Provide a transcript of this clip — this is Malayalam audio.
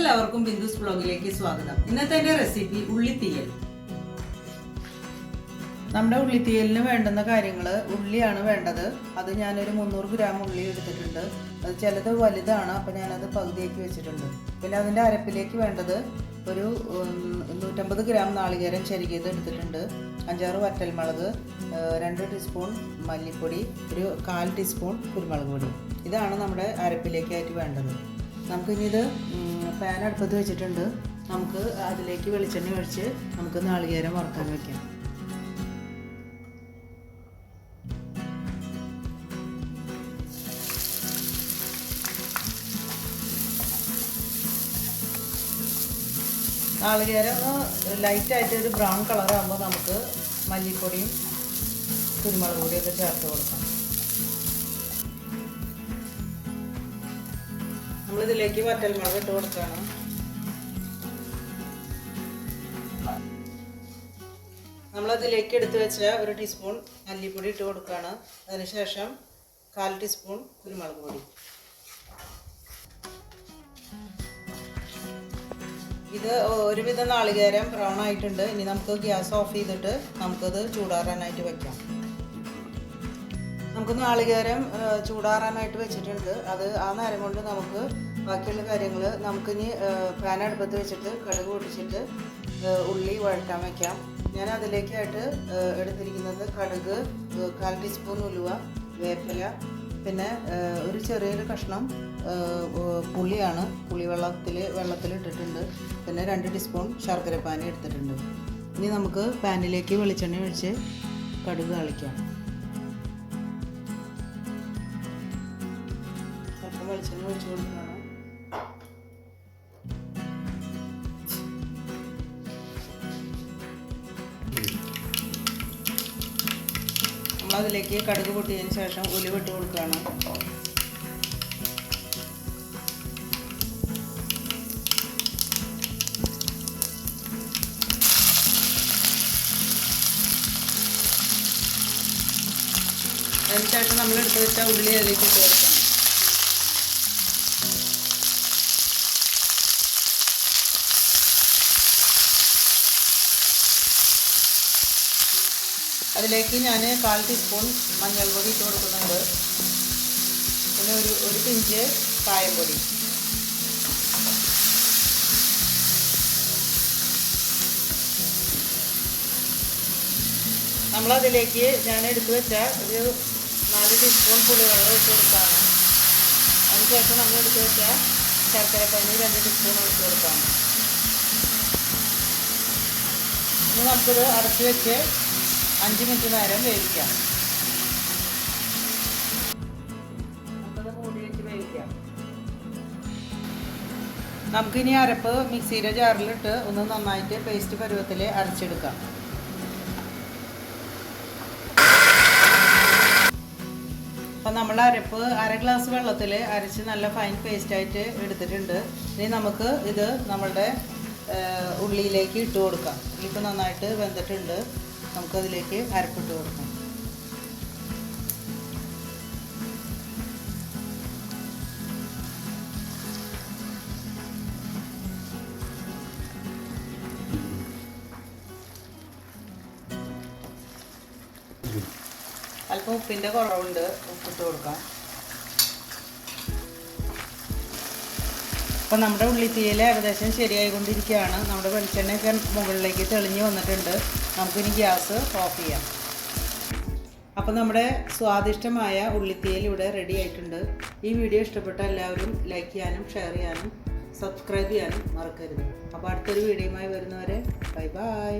എല്ലാവർക്കും ബിന്ദുസ് വ്ലോഗിലേക്ക് സ്വാഗതം. ഇന്നത്തെ എൻ്റെ റെസിപ്പി ഉള്ളിത്തീയൽ. നമ്മുടെ ഉള്ളിത്തീയലിന് വേണ്ടുന്ന കാര്യങ്ങൾ, ഉള്ളിയാണ് വേണ്ടത്. അത് ഞാനൊരു 300 ഗ്രാം ഉള്ളി എടുത്തിട്ടുണ്ട്. അത് ചിലത് വലുതാണ്, അപ്പോൾ ഞാനത് പകുതിയാക്കി വെച്ചിട്ടുണ്ട്. പിന്നെ അതിൻ്റെ അരപ്പിലേക്ക് വേണ്ടത് ഒരു 150 ഗ്രാം നാളികേരം ചെരുകിയത് എടുത്തിട്ടുണ്ട്. 5-6 വറ്റൽമുളക്, 2 ടീസ്പൂൺ മല്ലിപ്പൊടി, ഒരു 1/4 ടീസ്പൂൺ കുരുമുളക് പൊടി. ഇതാണ് നമ്മുടെ അരപ്പിലേക്കായിട്ട് വേണ്ടത്. നമുക്കിനി ഇത് പാൻ അടുപ്പത്ത് വെച്ചിട്ടുണ്ട്. നമുക്ക് അതിലേക്ക് വെളിച്ചെണ്ണ ഒഴിച്ച് നമുക്ക് നാളികേരം വറുക്കാൻ വയ്ക്കാം. നാളികേരം ഒന്ന് ലൈറ്റായിട്ട് ഒരു ബ്രൗൺ കളറാകുമ്പോൾ നമുക്ക് മല്ലിപ്പൊടിയും കുരുമുളക് പൊടിയൊക്കെ ചേർത്ത് കൊടുക്കാം. നമ്മളിതിലേക്ക് വറ്റൽമുളക് ഇട്ട് കൊടുക്കുകയാണ്. നമ്മളതിലേക്ക് എടുത്ത് വെച്ച 1 ടീസ്പൂൺ മല്ലിപ്പൊടി ഇട്ട് കൊടുക്കുകയാണ്. അതിനുശേഷം 1/4 ടീസ്പൂൺ കുരുമുളക് പൊടി. ഇത് ഒരുവിധം നാളികേരം ബ്രൗൺ ആയിട്ടുണ്ട്. ഇനി നമുക്ക് ഗ്യാസ് ഓഫ് ചെയ്തിട്ട് നമുക്കത് ചൂടാറാനായിട്ട് വെക്കാം. നമുക്ക് നാളികേരം ചൂടാറാനായിട്ട് വെച്ചിട്ടുണ്ട്. അത് ആ നേരം കൊണ്ട് നമുക്ക് ബാക്കിയുള്ള കാര്യങ്ങൾ നമുക്കിനി പാൻ അടുപ്പത്ത് വെച്ചിട്ട് കടുക് പൊട്ടിച്ചിട്ട് ഉള്ളി വഴറ്റാൻ വയ്ക്കാം. ഞാൻ അതിലേക്കായിട്ട് എടുത്തിരിക്കുന്നത് കടുക്, 1/4 ടീസ്പൂൺ ഉലുവ, വേപ്പില, പിന്നെ ഒരു ചെറിയൊരു കഷ്ണം പുളിയാണ്. പുളി വെള്ളത്തിലിട്ടിട്ടുണ്ട്. പിന്നെ 2 ടീസ്പൂൺ ശർക്കരപ്പാനി എടുത്തിട്ടുണ്ട്. ഇനി നമുക്ക് പാനിലേക്ക് വെളിച്ചെണ്ണ ഒഴിച്ച് കടുക് താളിക്കാം. അല്പം വെളിച്ചെണ്ണ ഒഴിച്ച് കൊടുക്കണം. നമ്മളതിലേക്ക് കടുക് പൊട്ടിയതിന് ശേഷം ഉലുവ ഇട്ട് കൊടുക്കുകയാണ്. അതിനുശേഷം നമ്മൾ എടുത്ത് വെച്ച ഉള്ളി അതിലേക്ക് ഇട്ട് കൊടുക്കണം. അതിലേക്ക് ഞാൻ 1/4 ടീസ്പൂൺ മഞ്ഞൾപ്പൊടി ഇട്ട് കൊടുക്കുന്നുണ്ട്. പിന്നെ ഒരു പിഞ്ച് കായപ്പൊടി. നമ്മളതിലേക്ക് ഞാൻ എടുത്ത് വെച്ച ഒരു 4 ടീസ്പൂൺ പുളിവെള്ളം ഇട്ട് കൊടുക്കുകയാണ്. അതിനുശേഷം നമ്മൾ എടുത്ത് വെച്ച ശർക്കരപ്പാനി 2 ടീസ്പൂൺ ഒഴിച്ച് കൊടുക്കുകയാണ്. ഇനി നമുക്കിത് അടച്ച് വെച്ച് 5 മിനിറ്റ് നേരം വേവിക്കാം. നമുക്കത് മൂടി വെച്ച് വേവിക്കാം. നമുക്കിനി അരപ്പ് മിക്സിയുടെ ജാറിലിട്ട് ഒന്ന് നന്നായിട്ട് പേസ്റ്റ് പരുവത്തിൽ അരച്ചെടുക്കാം. അപ്പം നമ്മൾ അരപ്പ് 1/2 ഗ്ലാസ് വെള്ളത്തിൽ അരച്ച് നല്ല ഫൈൻ പേസ്റ്റായിട്ട് എടുത്തിട്ടുണ്ട്. ഇനി നമുക്ക് ഇത് നമ്മളുടെ ഉള്ളിയിലേക്ക് ഇട്ട് കൊടുക്കാം. ഇപ്പോൾ നന്നായിട്ട് വെന്തിട്ടുണ്ട്. നമുക്കതിലേക്ക് അരപ്പിട്ട് കൊടുക്കാം. അല്പം ഉപ്പിൻ്റെ കുറവുണ്ട്, ഉപ്പിട്ട് കൊടുക്കാം. അപ്പം നമ്മുടെ ഉള്ളിത്തീയൽ ഏകദേശം ശരിയായിക്കൊണ്ടിരിക്കുകയാണ്. നമ്മുടെ വെളിച്ചെണ്ണയൊക്കെ മുകളിലേക്ക് തെളിഞ്ഞ് വന്നിട്ടുണ്ട്. നമുക്കിനി ഗ്യാസ് ഓഫ് ചെയ്യാം. അപ്പം നമ്മുടെ സ്വാദിഷ്ടമായ ഉള്ളിത്തീയൽ ഇവിടെ റെഡി ആയിട്ടുണ്ട്. ഈ വീഡിയോ ഇഷ്ടപ്പെട്ട എല്ലാവരും ലൈക്ക് ചെയ്യാനും ഷെയർ ചെയ്യാനും സബ്സ്ക്രൈബ് ചെയ്യാനും മറക്കരുത്. അപ്പോൾ അടുത്തൊരു വീഡിയോയുമായി വരുന്നവരെ ബൈ ബൈ.